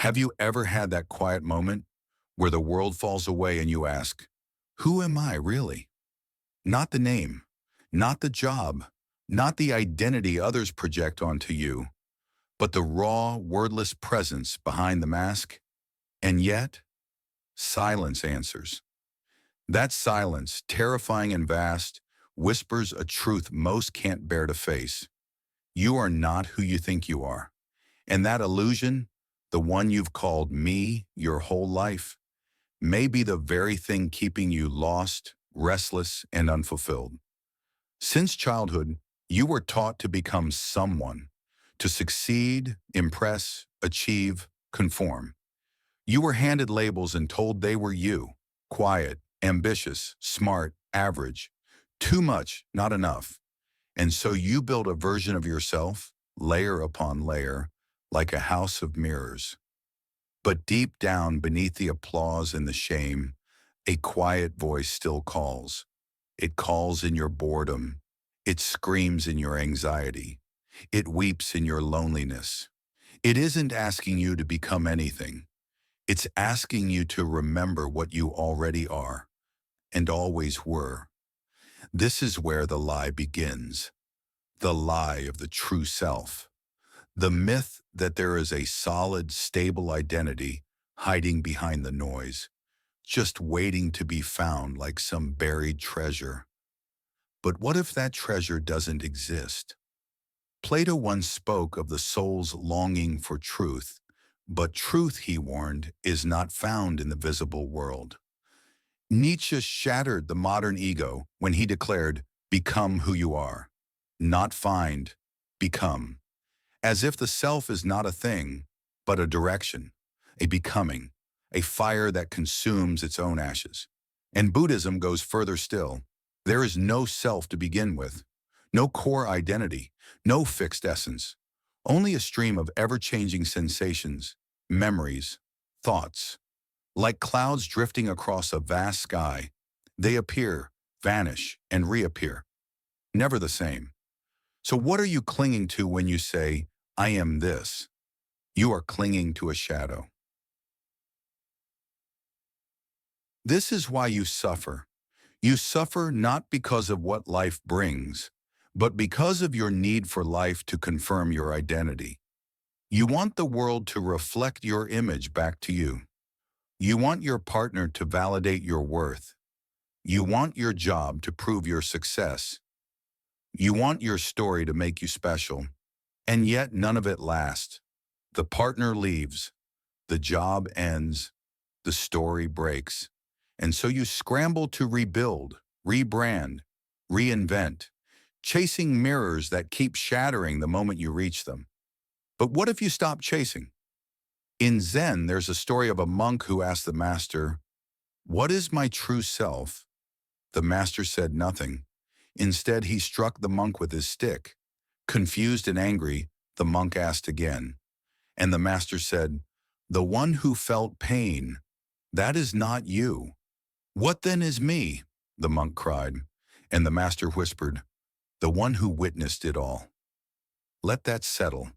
Have you ever had that quiet moment where the world falls away and you ask, who am I really? Not the name, not the job, not the identity others project onto you, but the raw, wordless presence behind the mask? And yet, silence answers. That silence, terrifying and vast, whispers a truth most can't bear to face. You are not who you think you are. And that illusion, the one you've called me your whole life, may be the very thing keeping you lost, restless, and unfulfilled. Since childhood, you were taught to become someone, to succeed, impress, achieve, conform. You were handed labels and told they were you: quiet, ambitious, smart, average, too much, not enough. And so you built a version of yourself, layer upon layer, like a house of mirrors. But deep down beneath the applause and the shame, a quiet voice still calls. It calls in your boredom. It screams in your anxiety. It weeps in your loneliness. It isn't asking you to become anything. It's asking you to remember what you already are and always were. This is where the lie begins. The lie of the true self. The myth that there is a solid, stable identity hiding behind the noise, just waiting to be found like some buried treasure. But what if that treasure doesn't exist? Plato once spoke of the soul's longing for truth, but truth, he warned, is not found in the visible world. Nietzsche shattered the modern ego when he declared, "Become who you are." Not find, become. As if the self is not a thing, but a direction, a becoming, a fire that consumes its own ashes. And Buddhism goes further still. There is no self to begin with, no core identity, no fixed essence, only a stream of ever-changing sensations, memories, thoughts. Like clouds drifting across a vast sky, they appear, vanish, and reappear, never the same. So what are you clinging to when you say, I am this? You are clinging to a shadow. This is why you suffer. You suffer not because of what life brings, but because of your need for life to confirm your identity. You want the world to reflect your image back to you. You want your partner to validate your worth. You want your job to prove your success. You want your story to make you special. And yet none of it lasts. The partner leaves. The job ends. The story breaks. And so you scramble to rebuild, rebrand, reinvent, chasing mirrors that keep shattering the moment you reach them. But what if you stop chasing? In Zen, there's a story of a monk who asked the master, "What is my true self?" The master said nothing. Instead, he struck the monk with his stick. Confused and angry, the monk asked again. And the master said, "The one who felt pain, that is not you." "What then is me?" the monk cried. And the master whispered, "The one who witnessed it all." Let that settle.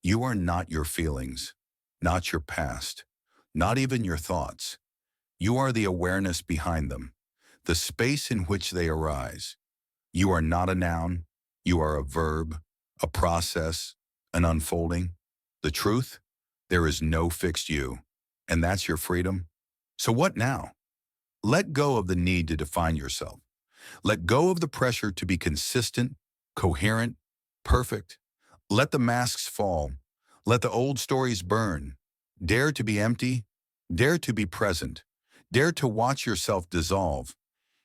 You are not your feelings, not your past, not even your thoughts. You are the awareness behind them, the space in which they arise. You are not a noun. You are a verb, a process, an unfolding. The truth? There is no fixed you, and that's your freedom. So what now? Let go of the need to define yourself. Let go of the pressure to be consistent, coherent, perfect. Let the masks fall. Let the old stories burn. Dare to be empty. Dare to be present. Dare to watch yourself dissolve.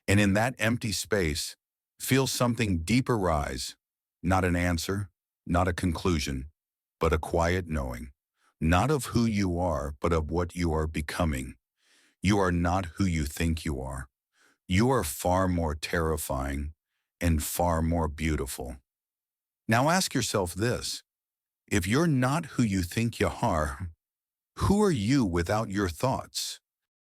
And in that empty space, feel something deeper rise. Not an answer, not a conclusion, but a quiet knowing. Not of who you are, but of what you are becoming. You are not who you think you are. You are far more terrifying and far more beautiful. Now ask yourself this. If you're not who you think you are, who are you without your thoughts?